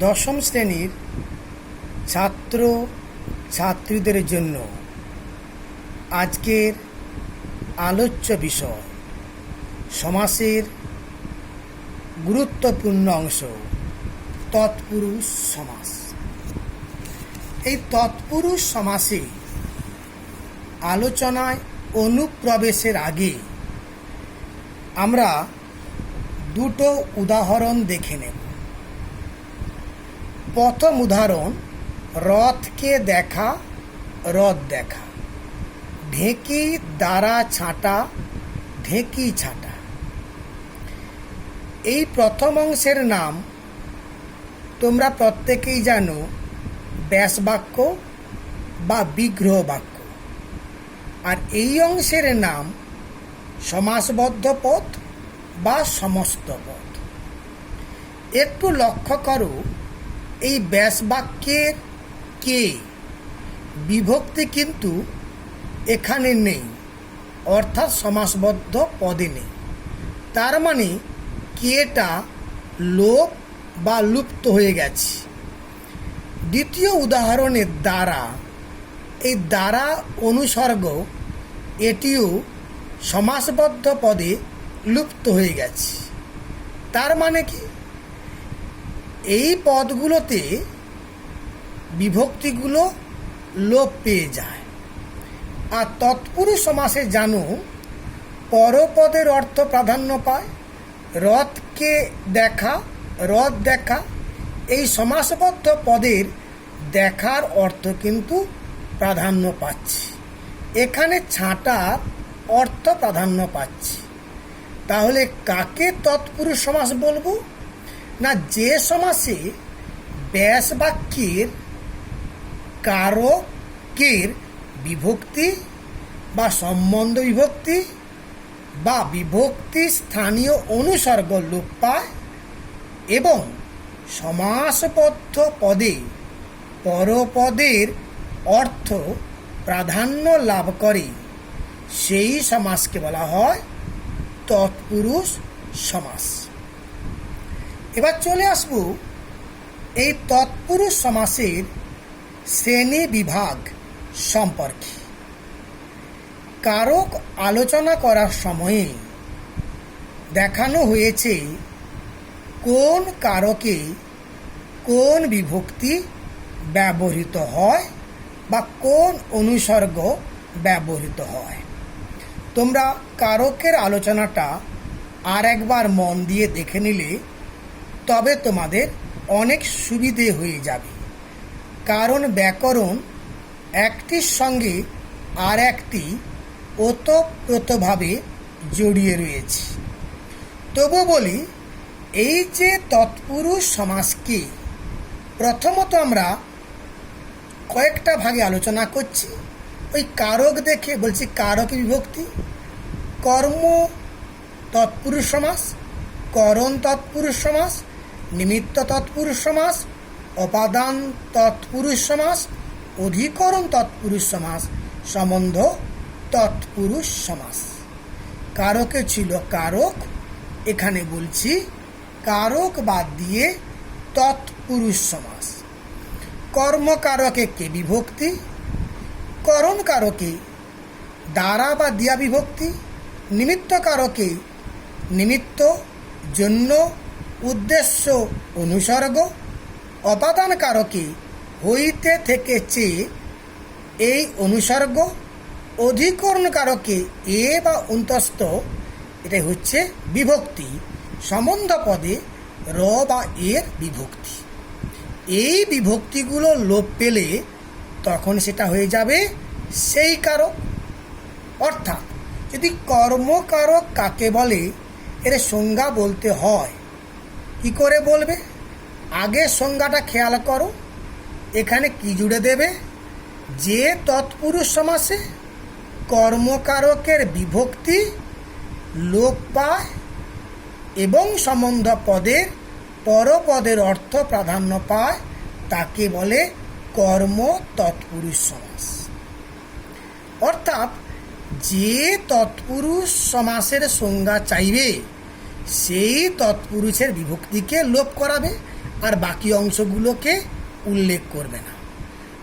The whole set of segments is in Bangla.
দশম শ্রেণীর ছাত্র ছাত্রীদের জন্য আজকের আলোচ্য বিষয় সমাসের গুরুত্বপূর্ণ অংশ তৎপুরুষ সমাস। এই তৎপুরুষ সমাসে আলোচনায় অনুপ্রবেশের আগে আমরা দুটো উদাহরণ দেখে নেব। প্রথম উদাহরণ, রথকে দেখা, রথ দেখা। ঢেঁকি দ্বারা ছাঁটা, ঢেঁকি ছাঁটা। এই প্রথম অংশের নাম তোমরা প্রত্যেকেই জানো ব্যাসবাক্য বা বিগ্রহ বাক্য, আর এই অংশের নাম সমাসবদ্ধ পদ বা সমস্ত পদ। একটু লক্ষ্য করো, এই ব্যাসবাক্যের কে বিভক্তি কিন্তু এখানে নেই, অর্থাৎ সমাসবদ্ধ পদে নেই। তার মানে কেটা লোপ বা লুপ্ত হয়ে গেছে। দ্বিতীয় উদাহরণের দ্বারা, এই দ্বারা অনুসর্গ, এটিও সমাসবদ্ধ পদে লুপ্ত হয়ে গেছে। তার মানে কি, এই পদগুলোতে বিভক্তিগুলো লোপ পেয়ে যায়। আর তৎপুরুষ সমাসে জানো পরপদের অর্থ প্রাধান্য পায়। রথকে দেখা, রথ দেখা, এই সমাসবদ্ধ পদের দেখার অর্থ কিন্তু প্রাধান্য পাচ্ছে। এখানে ছাঁটার অর্থ প্রাধান্য পাচ্ছে। তাহলে কাকে তৎপুরুষ সমাস বলবো? না, যে সমাসে ব্যাসবাক্যের কারকের বিভক্তি বা সম্বন্ধ বিভক্তি বা বিভক্তি স্থানীয় অনুসর্গ লোপ পায় এবং সমাসবদ্ধ পদে পরপদের অর্থ প্রাধান্য লাভ করে, সেই সমাসকে বলা হয় তৎপুরুষ সমাস। এবার চলে আসব এই তৎপুরুষ সমাসের শ্রেণী বিভাগ সম্পর্কে। কারক আলোচনা করার সময়ে দেখানো হয়েছে কোন কারকে কোন বিভক্তি ব্যবহৃত হয় বা কোন অনুসর্গ ব্যবহৃত হয়। তোমরা কারকের আলোচনাটা আর একবার মন দিয়ে দেখে নিলে তবে তোমাদের অনেক সুবিধে হয়ে যাবে। কারণ ব্যাকরণ একটির সঙ্গে আর একটি ওতপ্রোতভাবে জড়িয়ে রয়েছে। তবু বলি, এই যে তৎপুরুষ সমাসকে প্রথমত আমরা কয়েকটা ভাগে আলোচনা করছি। ওই কারক দেখে বলছি কারকে বিভক্তি, কর্ম তৎপুরুষ সমাস, করণ তৎপুরুষ সমাস, নিমিত্ত তৎপুরুষ সমাস, অপাদান তৎপুরুষ সমাস, অধিকরণ তৎপুরুষ সমাস, সম্বন্ধ তৎপুরুষ সমাস। কারকে ছিল কারক, এখানে বলছি কারক বাদ দিয়ে তৎপুরুষ সমাস। কর্মকারকে কে বিভক্তি, করণ কারকে দ্বারা বা দিয়া বিভক্তি, নিমিত্ত কারকে নিমিত্ত, জন্য, উদ্দেশ্য, অনুসর্গ, অপাদান কারকে হইতে, থেকে, চেয়ে, এই অনুসর্গ, অধিকরণ কারকে এ বা অন্তস্থ, এটাই হচ্ছে বিভক্তি। সম্বন্ধ পদে র বা এর বিভক্তি। এই বিভক্তিগুলো লোপ পেলে তখন সেটা হয়ে যাবে সেই কারক। অর্থাৎ যদি কর্মকারক কাকে বলে এর সংজ্ঞা বলতে হয়, কি করে বলবে? আগে সংজ্ঞাটা খেয়াল করো। এখানে কি জুড়ে দেবে? যে তৎপুরুষ সমাসে কর্মকারকের বিভক্তি লোপ পায় এবং সম্বন্ধ পদের পরপদের অর্থ প্রাধান্য পায়, তাকে বলে কর্ম তৎপুরুষ সমাস। অর্থাৎ যে তৎপুরুষ সমাসের সংজ্ঞা চাইবে সেই তৎপুরুষের বিভক্তিকে লোপ করাবে, আর বাকি অংশগুলোকে উল্লেখ করবে না,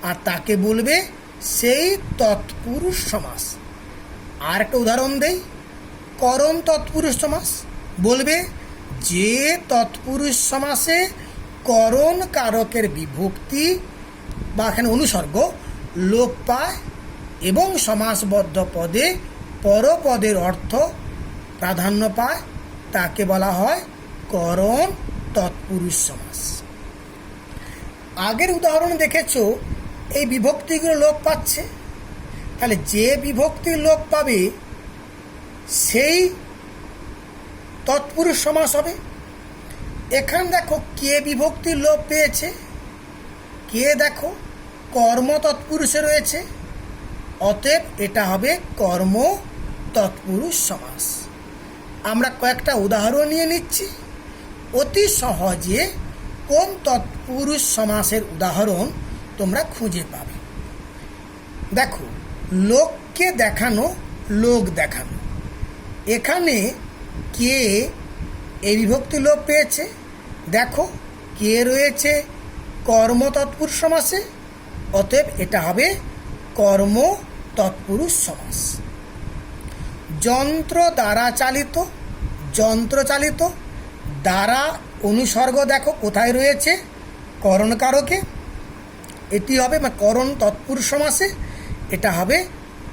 আর তাকে বলবে সেই তৎপুরুষ সমাস। আর একটা উদাহরণ দেই, করণ তৎপুরুষ সমাস। বলবে যে তৎপুরুষ সমাসে করণ কারকের বিভক্তি বা এখানে অনুসর্গ লোপ পায় এবং সমাসবদ্ধ পদে পরপদের অর্থ প্রাধান্য পায়, তাকে বলা হয় করণ তৎপুরুষ সমাস। আগের উদাহরণ দেখেছো এই বিভক্তিগুলো লোপ পাচ্ছে, তাহলে যে বিভক্তি লোপ পাবে সেই তৎপুরুষ সমাস হবে। এখানে দেখো কে বিভক্তি লোপ পেয়েছে, কে দেখো কর্ম তৎপুরুষে রয়েছে, অতএব এটা হবে কর্ম তৎপুরুষ সমাস। আমরা কয়েকটা উদাহরণ নিয়ে নিচ্ছি, অতি সহজে কোন তৎপুরুষ সমাসের উদাহরণ তোমরা খুঁজে পাবে। দেখো, লোককে দেখানো, লোক দেখানো, এখানে কে এই বিভক্তি লোপ পেয়েছে। দেখো কে রয়েছে কর্ম তৎপুরুষ সমাসে, অতএব এটা হবে কর্ম তৎপুরুষ সমাস। যন্ত্র দ্বারা চালিত, যন্ত্র চালিত, দ্বারা অনুসর্গ দেখো কোথায় রয়েছে, করণ কারকে, এটি হবে করণ তৎপুরুষ সমাসে, এটা হবে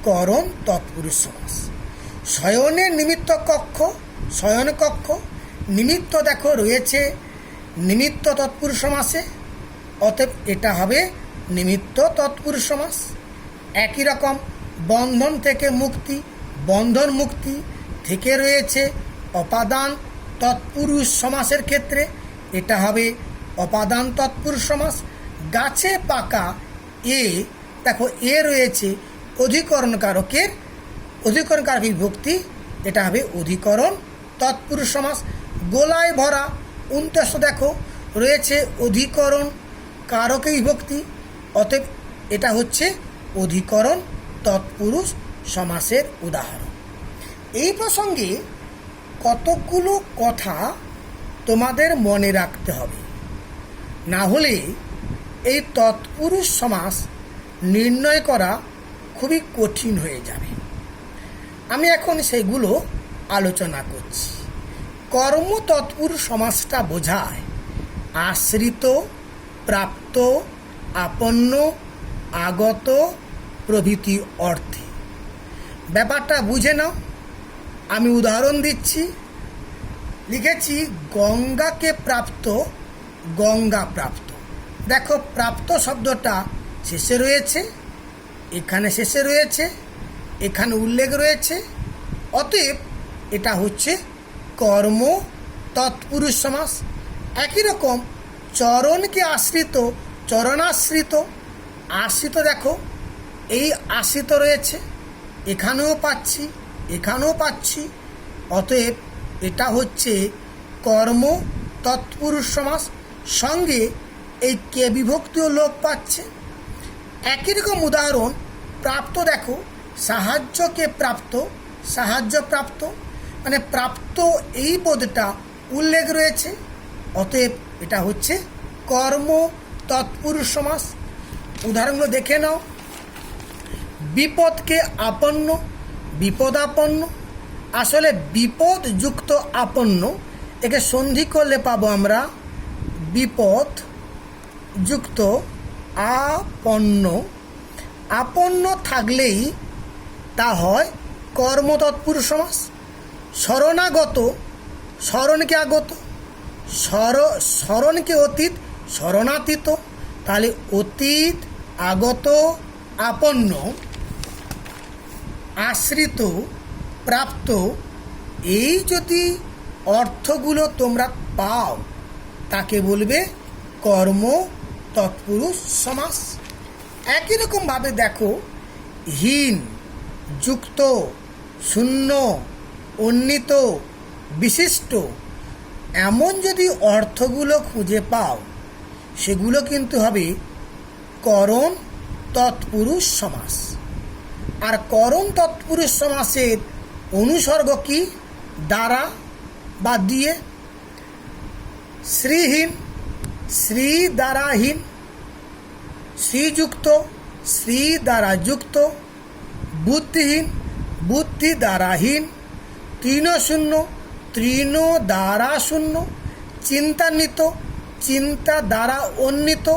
করণ তৎপুরুষ সমাস। শয়নের নিমিত্ত কক্ষ, শয়ন কক্ষ, নিমিত্ত দেখো রয়েছে নিমিত্ত তৎপুরুষ সমাসে, অতএব এটা হবে নিমিত্ত তৎপুরুষ সমাস। একই রকম বন্ধন থেকে মুক্তি, বন্ধন মুক্তি থেকে রয়েছে অপাদান তৎপুরুষ সমাসের ক্ষেত্রে, এটা হবে অপাদান তৎপুরুষ সমাস। গাছে পাকা, এ দেখো এ রয়েছে অধিকরণ কারকের, অধিকরণ কারক বিভক্তি, এটা হবে অধিকরণ তৎপুরুষ সমাস। গোলায় ভরা, 29 দেখো রয়েছে অধিকরণ কারকে বিভক্তি, অতএব এটা হচ্ছে অধিকরণ তৎপুরুষ সমাসের উদাহরণ। এই প্রসঙ্গে কতকগুলো কথা তোমাদের মনে রাখতে হবে, না হলে এই তৎপুরুষ সমাস নির্ণয় করা খুবই কঠিন হয়ে যাবে। আমি এখন সেগুলো আলোচনা করছি। কর্ম তৎপুরুষ সমাসটা বোঝায় আশ্রিত, প্রাপ্ত, আপন্ন, আগত প্রভৃতি অর্থে। ব্যাপারটা বুঝে নাও। আমি উদাহরণ দিচ্ছি, লিখেছি গঙ্গাকে প্রাপ্ত, গঙ্গা প্রাপ্ত। দেখো প্রাপ্ত শব্দটা শেষে রয়েছে, এখানে শেষে রয়েছে, এখানে উল্লেখ রয়েছে, অতএব এটা হচ্ছে কর্ম তৎপুরুষ সমাস। একই রকম চরণকে আশ্রিত, চরণাশ্রিত, আশ্রিত দেখো এই আশ্রিত রয়েছে, এখানেও পাচ্ছি, এখানেও পাচ্ছি, অতএব এটা হচ্ছে কর্ম তৎপুরুষ সমাস। সঙ্গে এই কে বিভক্তিও লোপ পাচ্ছে। একই রকম উদাহরণ প্রাপ্ত দেখো, সাহায্যকে প্রাপ্ত, সাহায্য প্রাপ্ত, মানে প্রাপ্ত এই পদটা উল্লেখ রয়েছে, অতএব এটা হচ্ছে কর্ম তৎপুরুষ সমাস। উদাহরণগুলো দেখে নাও। বিপদকে আপন্ন, বিপদাপন্ন, আসলে বিপদ যুক্ত আপন্ন, একে সন্ধি করলে পাবো আমরা বিপদ যুক্ত আপন্ন। আপন্ন থাকলেই তা হয় কর্ম তৎপুরুষ সমাস। শরণাগত, শরণকে আগত, শরণকে অতীত, শরণাতীত, তাহলে অতীত, আগত, আপন্ন, আশ্রিত, প্রাপ্ত, এই যদি অর্থগুলো তোমরা পাও তাকে বলবে কর্ম তৎপুরুষ সমাস। একই রকমভাবে দেখো হীন, যুক্ত, শূন্য, উন্নীত, বিশিষ্ট, এমন যদি অর্থগুলো খুঁজে পাও সেগুলো কিন্তু হবে করণ তৎপুরুষ সমাস। আর করণ তৎপুরুষ সমাসের অনুসর্গ কি? দ্বারা বা দিয়ে। শ্রীহীন, শ্রী দ্বারাহীন, শ্রীযুক্ত, শ্রী দ্বারা যুক্ত, বুদ্ধিহীন, বুদ্ধি দ্বারাহীন, তৃণশূন্য, তৃণ দ্বারা শূন্য, চিন্তান্বিত, চিন্তা দ্বারা অন্বিত,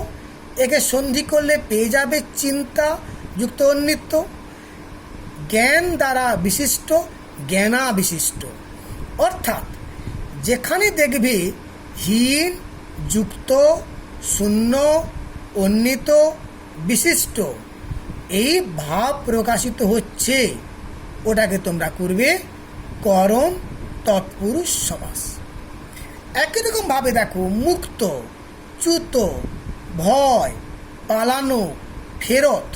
একে সন্ধি করলে পেয়ে যাবে চিন্তা যুক্ত অন্বিত, জ্ঞান দ্বারা বিশিষ্ট, জ্ঞানা বিশিষ্ট। অর্থাৎ যেখানে দেখবে হীন, যুক্ত, শূন্য, অন্বিত, বিশিষ্ট এই ভাব প্রকাশিত হচ্ছে, ওটাকে তোমরা করবে করণ তৎপুরুষ সমাস। একই রকম ভাবে দেখো মুক্ত, চ্যুত, ভয়, পালানো, ফেরত,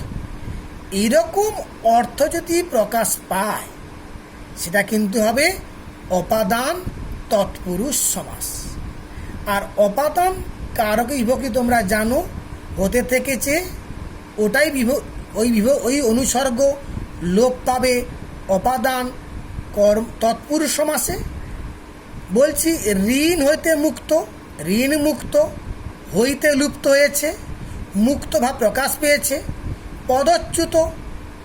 এইরকম অর্থ যদি প্রকাশ পায় সেটা কিন্তু হবে অপাদান তৎপুরুষ সমাস। আর অপাদান কারকে বিভক্তি তোমরা জানো হতে থেকেছে, ওটাই ওই অনুসর্গ লোপ পাবে অপাদান তৎপুরুষ সমাসে। বলছি ঋণ হইতে মুক্ত, ঋণ মুক্ত, হইতে লুপ্ত হয়েছে, মুক্ত ভাব প্রকাশ পেয়েছে। পদচ্যুত,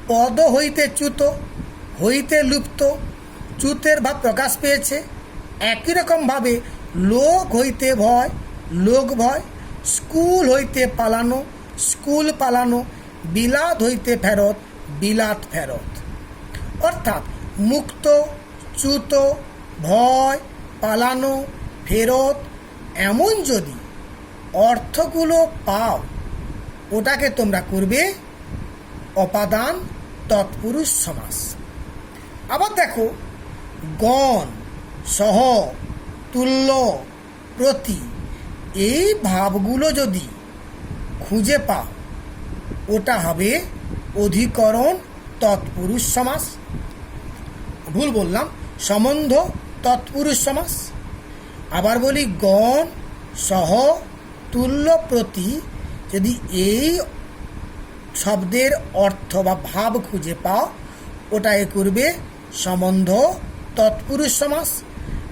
পদ হইতে চ্যুত, হইতে লুপ্ত, চ্যুতের ভাব প্রকাশ পেয়েছে। একই রকমভাবে লোক হইতে ভয়, লোক ভয়, স্কুল হইতে পালানো, স্কুল পালানো, বিলাত হইতে ফেরত, বিলাত ফেরত। অর্থাৎ মুক্ত, চ্যুত, ভয়, পালানো, ফেরত এমন যদি অর্থগুলো পাও ওটাকে তোমরা করবে অপাদান তৎপুরুষ সমাস। আবার দেখো গণ, সহ, তুল্য, প্রতি এই ভাবগুলো যদি খুঁজে পাও ওটা হবে অধিকরণ তৎপুরুষ সমাস। ভুল বললাম, সম্বন্ধ তৎপুরুষ সমাস। আবার বলি গণ, সহ, তুল্য, প্রতি যদি এই শব্দের অর্থ বা ভাব খুঁজে পাও ওটাকে করবে সম্বন্ধ তৎপুরুষ সমাস।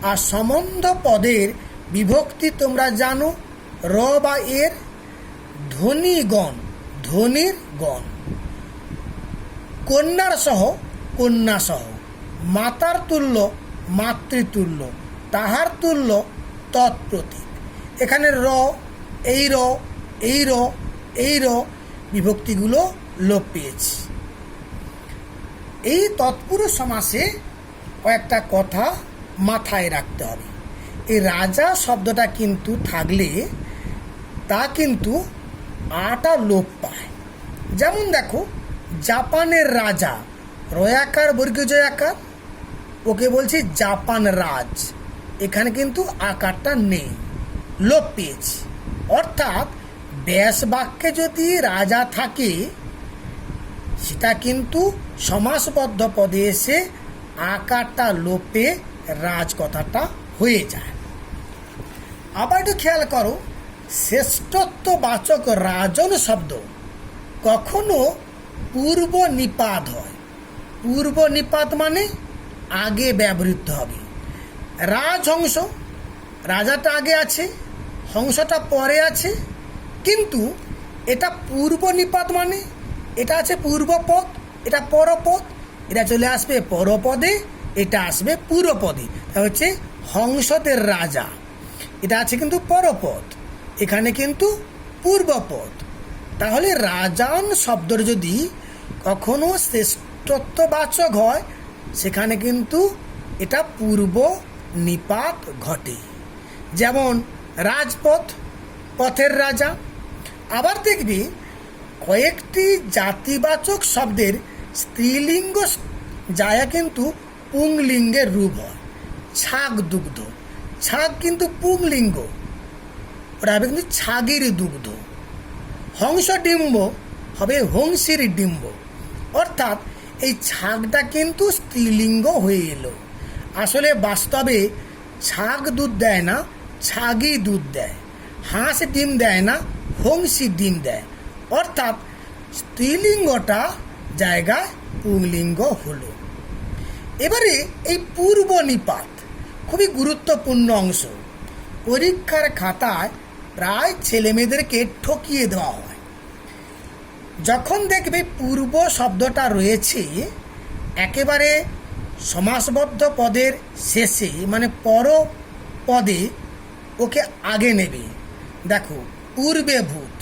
আর সম্বন্ধ পদের বিভক্তি তোমরা জানো র বা এর, ধ্বনি গণ, ধ্বনির গণ, কন্যার সহ, কন্যা সহ, মাতার তুল্য, মাতৃতুল্য, তাহার তুল্য, তৎপ্রতি। এখানে র, এই র, এই র, এই র বিভক্তিগুলো লোপ পেয়েছি। এই তৎপুরুষ সমাসে কয়েকটা কথা মাথায় রাখতে হবে। এই রাজা শব্দটা কিন্তু থাকলে তা কিন্তু আটা লোপ পায়। যেমন দেখো জাপানের রাজা, রয়াকার বর্গীয় জয়াকার, ওকে বলছি জাপান রাজ, এখানে কিন্তু আকারটা নেই, লোপ পেয়েছি। অর্থাৎ ব্যাস বাক্যে যদি রাজা থাকে সেটা কিন্তু সমাসবদ্ধ পদে এসে আকারটা লোপে রাজ কথাটা হয়ে যায়। আবার একটু খেয়াল করো, শ্রেষ্ঠত্ববাচক রাজন শব্দ কখনো পূর্ব নিপাত হয়। পূর্ব নিপাত মানে আগে ব্যবহৃত হবে। রাজহংস, রাজাটা আগে আছে, হংসটা পরে আছে, কিন্তু এটা পূর্ব নিপাত মানে এটা আছে পূর্বপদ, এটা পরপদ, এটা চলে আসবে পরপদে, এটা আসবে পূর্বপদে। তা হচ্ছে হংসদের রাজা, এটা আছে কিন্তু পরপদ, এখানে কিন্তু পূর্বপদ। তাহলে রাজান শব্দের যদি কখনো শ্রেষ্ঠত্ববাচক হয় সেখানে কিন্তু এটা পূর্ব নিপাত ঘটে। যেমন রাজপথ, পথের রাজা। আবার দেখবি কয়েকটি জাতিবাচক শব্দের স্ত্রীলিঙ্গ জায়া কিন্তু পুংলিঙ্গের রূপ হয়। ছাগ দুগ্ধ, ছাগ কিন্তু পুংলিঙ্গ, ওটা হবে কিন্তু ছাগের দুগ্ধ। হংস ডিম্ব হবে হংসের ডিম্ব। অর্থাৎ এই ছাগটা কিন্তু স্ত্রীলিঙ্গ হয়ে এলো। আসলে বাস্তবে ছাগ দুধ দেয় না, ছাগই দুধ দেয়। হাঁস ডিম দেয় না, হংসি ডিম দেয়। অর্থাৎ স্ত্রীলিঙ্গটা জায়গায় পুংলিঙ্গ হলো। এবারে এই পূর্ব নিপাত খুবই গুরুত্বপূর্ণ অংশ। পরীক্ষার খাতায় প্রায় ছেলেমেয়েদেরকে ঠকিয়ে দেওয়া হয়। যখন দেখবে পূর্ব শব্দটা রয়েছে একেবারে সমাসবদ্ধ পদের শেষে, মানে পর পদে, ওকে আগে নেবে। দেখো, পূর্বে ভূত,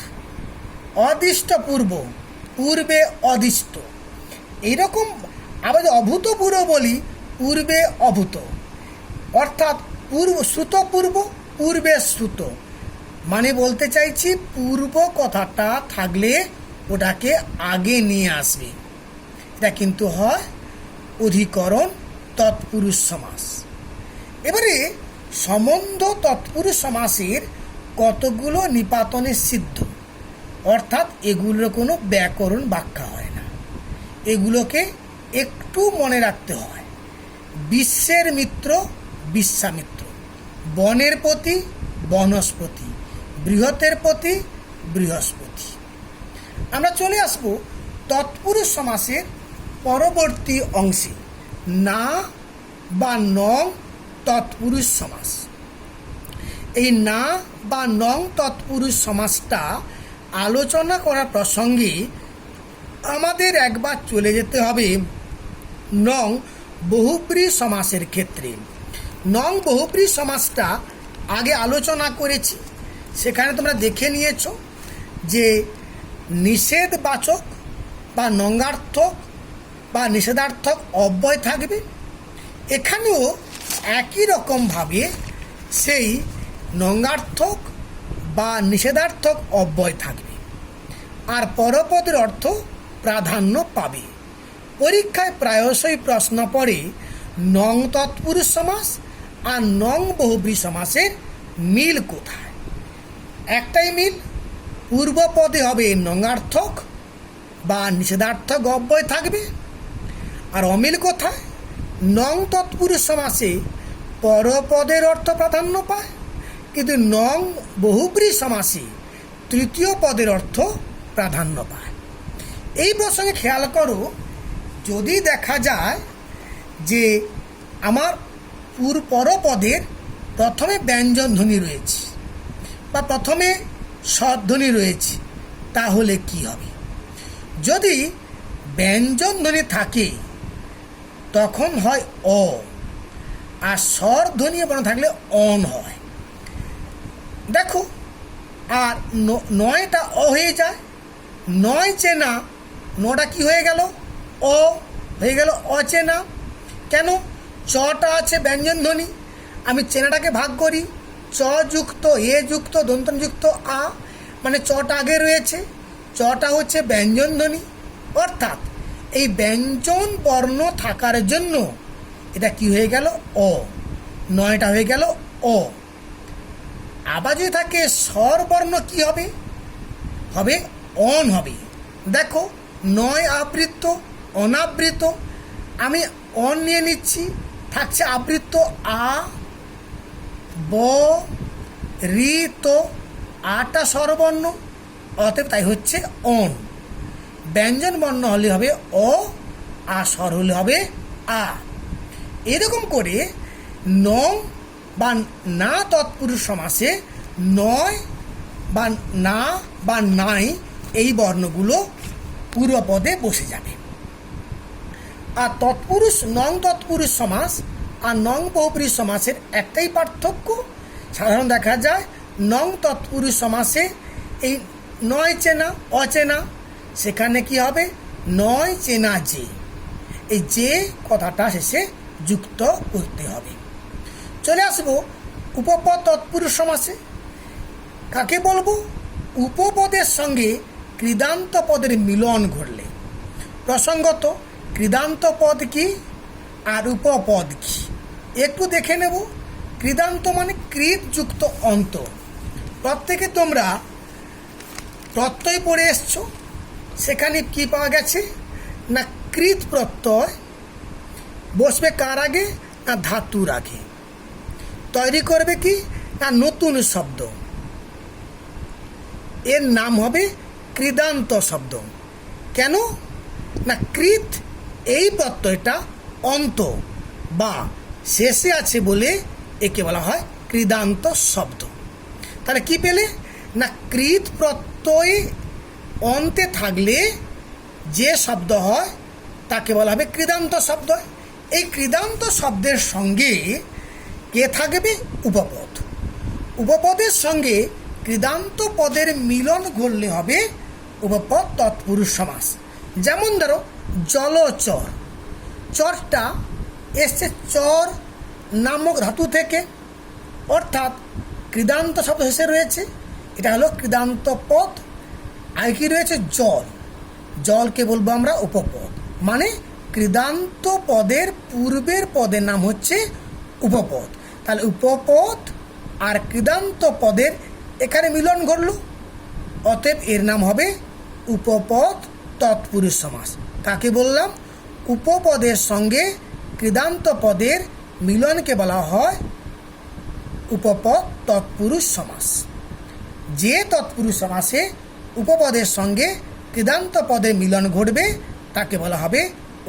অদিষ্ট পূর্ব, পূর্বে অদিষ্ট। এইরকম আবার অভূতপূর্ব বলি, পূর্বে অভূত, অর্থাৎ শ্রুত পূর্ব, পূর্বে শ্রুত। মানে বলতে চাইছি পূর্ব কথাটা থাকলে ওটাকে আগে নিয়ে আসবে। এটা কিন্তু হয় অধিকরণ তৎপুরুষ সমাস। এবারে সম্বন্ধ তৎপুরুষ সমাসের কতগুলো নিপাতনে সিদ্ধ, অর্থাৎ এগুলোর কোনো ব্যাকরণ ব্যাখ্যা হয় না। এগুলোকে একটু মনে রাখতে হয়। বিশ্বের মিত্র বিশ্বামিত্র, বনের প্রতি বনস্পতি, বৃহতের প্রতি বৃহস্পতি। আমরা চলে আসব তৎপুরুষ সমাসের পরবর্তী অংশে, না বা নং তৎপুরুষ সমাস। এই না বা নং তৎপুরুষ সমাসটা আলোচনা করার প্রসঙ্গে আমাদের একবার চলে যেতে হবে নং বহুব্রী সমাসের ক্ষেত্রে। নং বহুব্রী সমাসটা আগে আলোচনা করেছি, সেখানে তোমরা দেখে নিয়েছো যে নিষেধবাচক বা নঙ্গার্থক বা নিষেধার্থক অব্যয় থাকবে। এখানেও একই রকমভাবে সেই নঙ্গার্থক বা নিষেধার্থক অব্যয় থাকবে, আর পরপদের অর্থ প্রাধান্য পাবে। পরীক্ষায় প্রায়শই প্রশ্ন পড়ে নং তৎপুরুষ সমাস আর নং বহুব্রী সমাসের মিল কোথায়। একটাই মিল, পূর্ব পদে হবে নঙ্গার্থক বা নিষেধার্থক অব্যয় থাকবে। আর অমিল কোথায়? নং তৎপুরুষ সমাসে পরপদের অর্থ প্রাধান্য পায়, কিন্তু নং বহুব্রী সমাসে তৃতীয় পদের অর্থ প্রাধান্য পায়। এই প্রসঙ্গে খেয়াল করো, যদি দেখা যায় যে আমার পরপদের প্রথমে ব্যঞ্জন ধ্বনি রয়েছে বা প্রথমে স্বরধ্বনি রয়েছে, তাহলে কি হবে? যদি ব্যঞ্জন ধ্বনি থাকে তখন হয় অ, আর স্বরধ্বনি বর্ণ থাকলে অন হয়। দেখো, আর নয়টা অ হয়ে যায়, নয় চেনা, নটা কি হয়ে গেল? অ হয়ে গেল অচেনা। কেন? চটা আছে ব্যঞ্জন ধ্বনি, আমি চেনাটাকে ভাগ করি, চ যুক্ত এ যুক্ত দন্তযুক্ত আ, মানে চটা আগে রয়েছে, চটা হচ্ছে ব্যঞ্জন ধ্বনি। অর্থাৎ এই ব্যঞ্জন বর্ণ থাকার জন্য এটা কি হয়ে গেল? অ। নয়টা হয়ে গেল অ। আবার যদি থাকে স্বরবর্ণ কি হবে? হবে অন হবে। দেখো, নয় আবৃত্ত, অনাবৃত, আমি অন নিয়ে নিচ্ছি, থাকছে আবৃত্ত আ, ব, রি, তো আটা স্বরবর্ণ, অতএব তাই হচ্ছে অন। ব্যঞ্জন বর্ণ হলে হবে অ, আর স্বর হলে হবে আ। এরকম করে নং বা না তৎপুরুষ সমাসে নয় বা না বা নাই এই বর্ণগুলো পূর্বপদে বসে যাবে। আর তৎপুরুষ নং তৎপুরুষ সমাস আর নং বহুব্রী সমাসের একটাই পার্থক্য, সাধারণ দেখা যায় নং তৎপুরুষ সমাসে এই নয় চেনা অচেনা, সেখানে কি হবে? নয় চেনা যে, এই যে কথাটা শেষে যুক্ত করতে হবে। চলে আসবো উপপদ তৎপুরুষ সমাসে। কাকে বলবো? উপপদের সঙ্গে কৃদান্ত পদের মিলন ঘটলে। প্রসঙ্গত কৃদান্ত পদ কি আর উপপদ কি একটু দেখে নেব। কৃদান্ত মানে কৃত যুক্ত অন্ত। প্রত্যেকে তোমরা প্রত্যয় পড়ে এসছো, সেখানে কি পাওয়া গেছে না কৃত প্রত্যয় বসবে কার আগে? না ধাতুর আগে। তৈরি করবে কি না নতুন শব্দ, এর নাম হবে কৃদান্ত শব্দ। কেন না কৃত এই প্রত্যয়টা অন্ত বা শেষে আছে বলে একে বলা হয় কৃদান্ত শব্দ। তাহলে কি পেলে না কৃত প্রত্যয় অন্তে থাকলে যে শব্দ হয় তাকে বলা হবে কৃদান্ত শব্দ। এই কৃদান্ত শব্দের সঙ্গে কে থাকবে? উপপদ। উপপদের সঙ্গে কৃদান্ত পদের মিলন ঘটলে হবে উপপদ তৎপুরুষ সমাস। যেমন ধরো জলচর, চরটা এসছে চর নামক ধাতু থেকে, অর্থাৎ কৃদান্ত শব্দ শেষে রয়েছে, এটা হলো কৃদান্ত পদ। আর কি রয়েছে? জল, জলকে বলবো আমরা উপপদ। মানে কৃদান্ত পদের পূর্বের পদের নাম হচ্ছে উপপদ। তাহলে উপপদ আর কৃদান্ত পদের এখানে মিলন ঘটল, অতএব এর নাম হবে উপপদ তৎপুরুষ সমাস। কাকে বললাম? উপপদের সঙ্গে কৃদান্ত পদের মিলনকে বলা হয় উপপদ তৎপুরুষ সমাস। যে তৎপুরুষ সমাসে উপপদের সঙ্গে কৃদান্ত পদের মিলন ঘটবে তাকে বলা হবে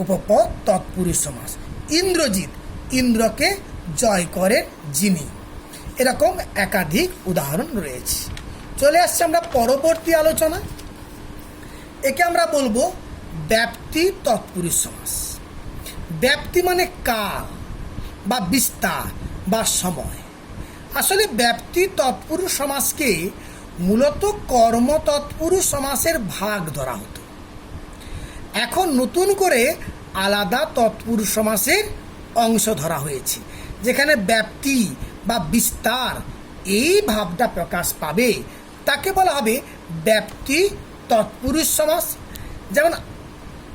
উপপদ তৎপুরুষ সমাস। ইন্দ্রজিৎ, ইন্দ্রকে জয় করেন যিনি। এরকম একাধিক উদাহরণ রয়েছে। চলে আসছে আমরা পরবর্তী আলোচনা। একে আমরা বলবো ব্যাপ্তি তৎপুরুষ সমাস। ব্যাপ্তি মানে কাল বা বিস্তার বা সময়। আসলে ব্যাপ্তি তৎপুরুষ সমাসকে মূলত কর্ম তৎপুরুষ সমাসের ভাগ ধরা হতো। এখন নতুন করে আলাদা তৎপুরুষ সমাসের অংশ ধরা হয়েছে, যেখানে ব্যাপ্তি বা বিস্তার এই ভাবটা প্রকাশ পাবে তাকে বলা হবে ব্যাপ্তি তৎপুরুষ সমাস। যেমন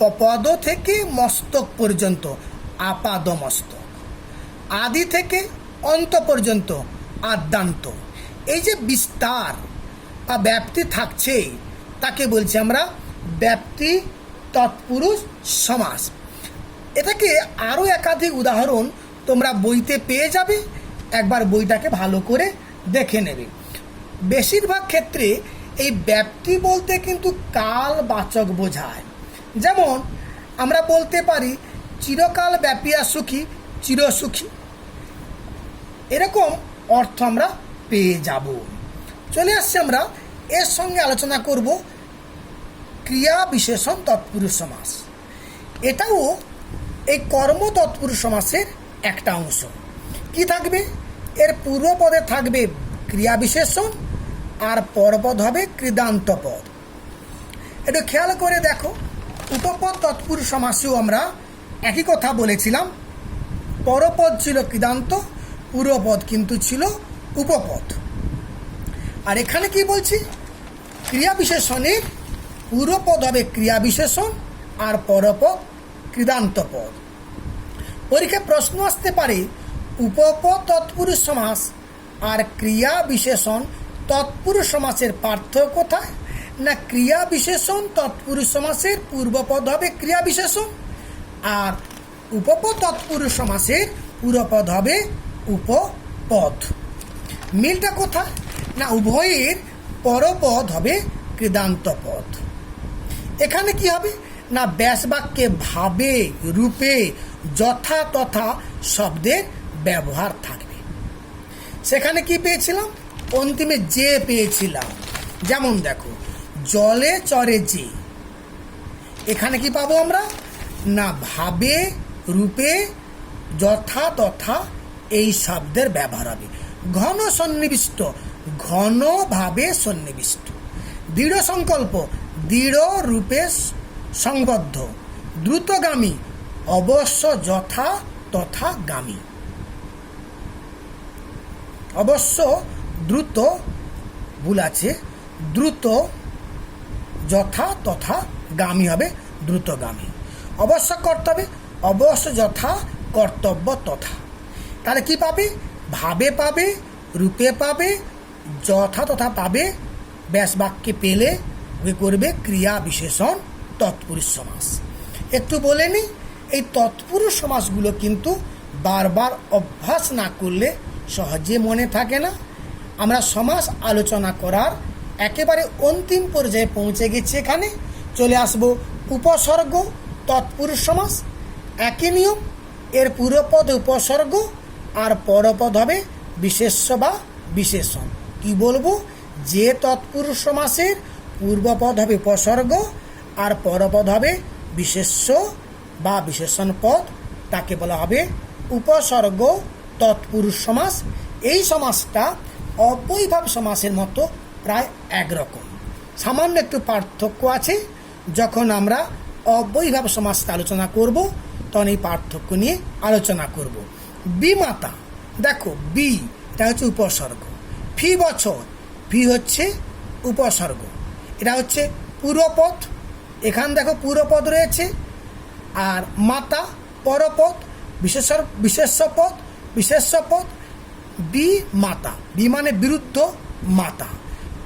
পদ থেকে মস্তক পর্যন্ত আপাদ মস্তক, আদি থেকে অন্ত পর্যন্ত আদ্যান্ত। এই যে বিস্তার বা ব্যাপ্তি থাকছে তাকে বলছি আমরা ব্যাপ্তি তৎপুরুষ সমাস। এটাকে আরও একাধিক উদাহরণ তোমরা বইতে পেয়ে যাবে, একবার বইটাকে ভালো করে দেখে নেবে। বেশিরভাগ ক্ষেত্রে এই ব্যাপ্তি বলতে কিন্তু কালবাচক বোঝায়। যেমন আমরা বলতে পারি চিরকাল ব্যাপিয়া সুখী, চিরসুখী, এরকম অর্থ আমরা পেয়ে যাব। চলে আসছে আমরা এর সঙ্গে আলোচনা করব ক্রিয়া বিশেষণ তৎপুরুষ সমাস। এটাও এই কর্ম তৎপুরুষ সমাসের একটা অংশ। কি থাকবে? এর পূর্বপদে থাকবে ক্রিয়া বিশেষণ আর পরপদ হবে কৃদান্ত পদ। একটু খেয়াল করে দেখো, উপপদ তৎপুরুষ সমাসেও আমরা একই কথা বলেছিলাম। পরপদ ছিল কৃদান্ত, পূর্বপদ কিন্তু ছিল উপপদ। আর এখানে কি বলছি? ক্রিয়া বিশেষণের পূর্বপদ হবে ক্রিয়া বিশেষণ আর পরপদ কৃদান্ত পদ। পরীক্ষায় প্রশ্ন আসতে পারে উপপদ তৎপুরুষ সমাস আর ক্রিয়া বিশেষণ তৎপুরুষ সমাসের পার্থক্য কোথায়? না ক্রিয়া বিশেষণ তৎপুরুষ সমাসের পূর্বপদ হবে ক্রিয়া বিশেষণ আর উপপদ তৎপুরুষ সমাসের পূর্বপদ হবে উপপদ। মিলটা কোথায়? না উভয়ের পরপদ হবে কৃদান্ত পদ। এখানে কি হবে? না ব্যাস বাক্যে ভাবে রূপে যথা তথা শব্দের ব্যবহার থাকবে। সেখানে কি পেয়েছিলাম? অন্তিমে যে পেয়েছিলাম। যেমন দেখো জলে চরে যে, এখানে কি পাবো আমরা? না ভাবে রূপে যথা তথা এই শব্দের ব্যবহার হবে। ঘন সন্নিবিষ্ট, ঘনভাবে সন্নিবিষ্ট। দৃঢ় সংকল্প, দৃঢ় রূপে সংবদ্ধ। দ্রুতগামী, অবশ্য যথা তথা গামী। অবশ্য দ্রুত, ভুল আছে, দ্রুত যথা তথা গামী হবে দ্রুতগামী। অবশ্য কর্তব্যে, অবশ্য যথা কর্তব্য তথা। তাহলে কি পাবে? ভাবে পাবে, রূপে পাবে, যথা তথা পাবে। ব্যাস বাক্যে পেলে করবে ক্রিয়া বিশেষণ তৎপুরুষ সমাস। একটু বলে নিই, এই তৎপুরুষ সমাসগুলো কিন্তু বারবার অভ্যাস না করলে সহজে মনে থাকে না। আমরা সমাস আলোচনা করার একেবারে অন্তিম পর্যায়ে পৌঁছে গেছি। এখানে চলে আসব উপসর্গ তৎপুরুষ সমাস। একই নিয়ম, এর পূর্বপদ উপসর্গ আর পরপদ হবে বিশেষ্য বা বিশেষণ। কি বলবো? যে তৎপুরুষ সমাসের পূর্বপদ হবে উপসর্গ আর পরপদ হবে বিশেষ্য বা বিশেষণ পদ, তাকে বলা হবে উপসর্গ তৎপুরুষ সমাস। এই সমাসটা অব্যয়ীভাব সমাসের মতো প্রায় একরকম, সামান্য একটু পার্থক্য আছে। যখন আমরা অব্যয়ীভাব সমাসটা আলোচনা করব তখন এই পার্থক্য নিয়ে আলোচনা করব। বিমাতা, দেখো বি এটা হচ্ছে উপসর্গ, ফি বছর ফি হচ্ছে উপসর্গ, এটা হচ্ছে পূর্বপদ, এখানে দেখো পূর্বপদ রয়েছে, আর মাতা পরপদ, বিশেষ্য পদ। বি মাতা, বি মানে বিরুদ্ধ, মাতা,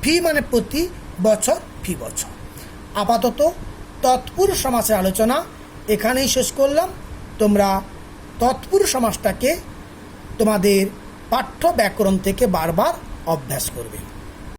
ফি মানে প্রতি, বছর ফি বছর। আপাতত তৎপুরুষ সমাসের আলোচনা এখানেই শেষ করলাম। তোমরা তৎপুরুষ সমাসটাকে তোমাদের পাঠ্য ব্যাকরণ থেকে বারবার অভ্যাস করবে।